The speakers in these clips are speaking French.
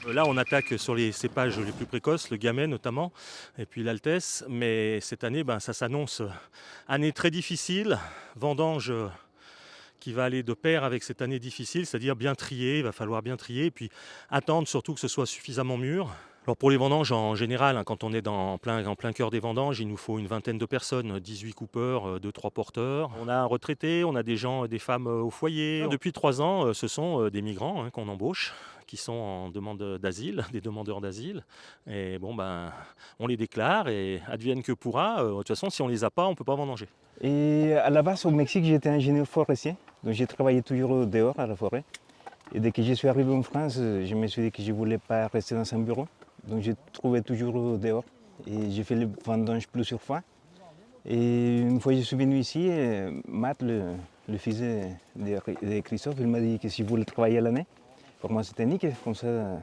Là, on attaque sur les cépages les plus précoces, le Gamay notamment, et puis l'Altesse. Mais cette année, ça s'annonce année très difficile, vendange qui va aller de pair avec cette année difficile, c'est-à-dire bien trier, il va falloir bien trier, et puis attendre surtout que ce soit suffisamment mûr. Alors pour les vendanges en général, quand on est en plein cœur des vendanges, il nous faut une vingtaine de personnes, 18 coupeurs, 2-3 porteurs. On a un retraité, on a des gens, des femmes au foyer. Depuis 3 ans, ce sont des migrants qu'on embauche, qui sont en demande d'asile, des demandeurs d'asile. Et on les déclare et advienne que pourra. De toute façon, si on les a pas, on peut pas vendanger. Et à la base, au Mexique, j'étais ingénieur forestier. Donc j'ai travaillé toujours dehors à la forêt. Et dès que je suis arrivé en France, je me suis dit que je ne voulais pas rester dans un bureau. Donc j'ai trouvé toujours dehors. Et j'ai fait les vendanges plusieurs fois. Et une fois que je suis venu ici, Matt, le fils de Christophe, il m'a dit que si je voulais travailler à l'année, pour moi c'était nickel, comme ça,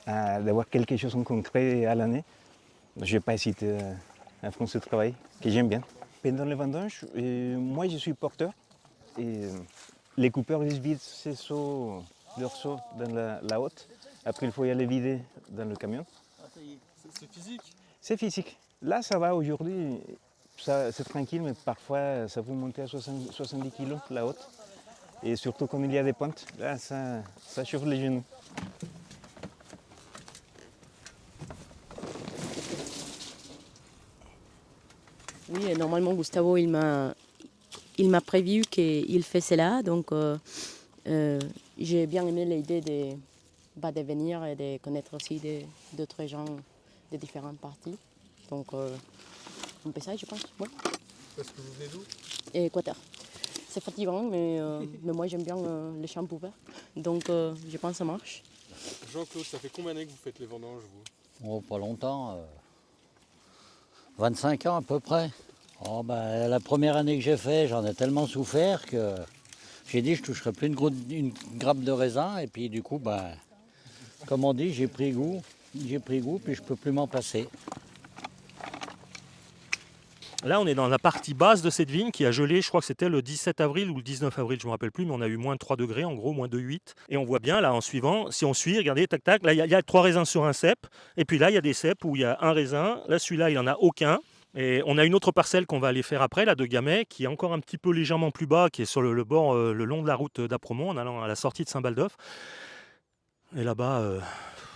d'avoir quelque chose en concret à l'année. Je n'ai pas hésité à faire ce travail, que j'aime bien. Pendant les vendanges, moi je suis porteur. Et les coupeurs ils vident leur seau dans la hotte. Après il faut y aller vider dans le camion. Ah, ça y est, c'est physique? C'est physique. Là ça va aujourd'hui, c'est tranquille, mais parfois ça peut monter à 70 kg la hotte. Et surtout quand il y a des pentes, là ça chauffe les genoux. Oui, normalement Gustavo il m'a prévu qu'il fait cela, donc j'ai bien aimé l'idée de venir et de connaître aussi d'autres gens de différentes parties. Donc on fait ça, je pense. Ouais. Parce que vous venez d'où? Et Équateur. C'est fatigant, mais moi j'aime bien les champs ouverts, donc je pense que ça marche. Jean-Claude, ça fait combien d'années que vous faites les vendanges, vous? Oh, pas longtemps, 25 ans à peu près. Oh, la première année que j'ai fait, j'en ai tellement souffert que j'ai dit je toucherai plus une grappe de raisin. Et puis du coup, comme on dit, j'ai pris goût, puis je peux plus m'en passer. Là, on est dans la partie basse de cette vigne qui a gelé, je crois que c'était le 17 avril ou le 19 avril, je ne me rappelle plus, mais on a eu moins de 3 degrés, en gros, moins de 8. Et on voit bien, là, en suivant, si on suit, regardez, tac, tac, là, il y a 3 raisins sur un cep. Et puis là, il y a des ceps où il y a un raisin. Là, celui-là, il n'y en a aucun. Et on a une autre parcelle qu'on va aller faire après, là, de Gamay, qui est encore un petit peu légèrement plus bas, qui est sur le bord, le long de la route d'Apremont, en allant à la sortie de Saint-Baldeuf. Et là-bas,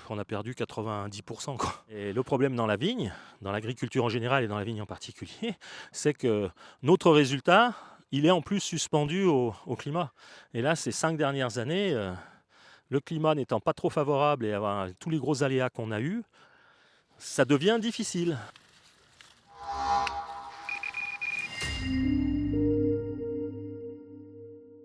on a perdu 90%, quoi. Et le problème dans la vigne, dans l'agriculture en général et dans la vigne en particulier, c'est que notre résultat, il est en plus suspendu au climat. Et là, ces 5 dernières années, le climat n'étant pas trop favorable et avoir tous les gros aléas qu'on a eus, ça devient difficile.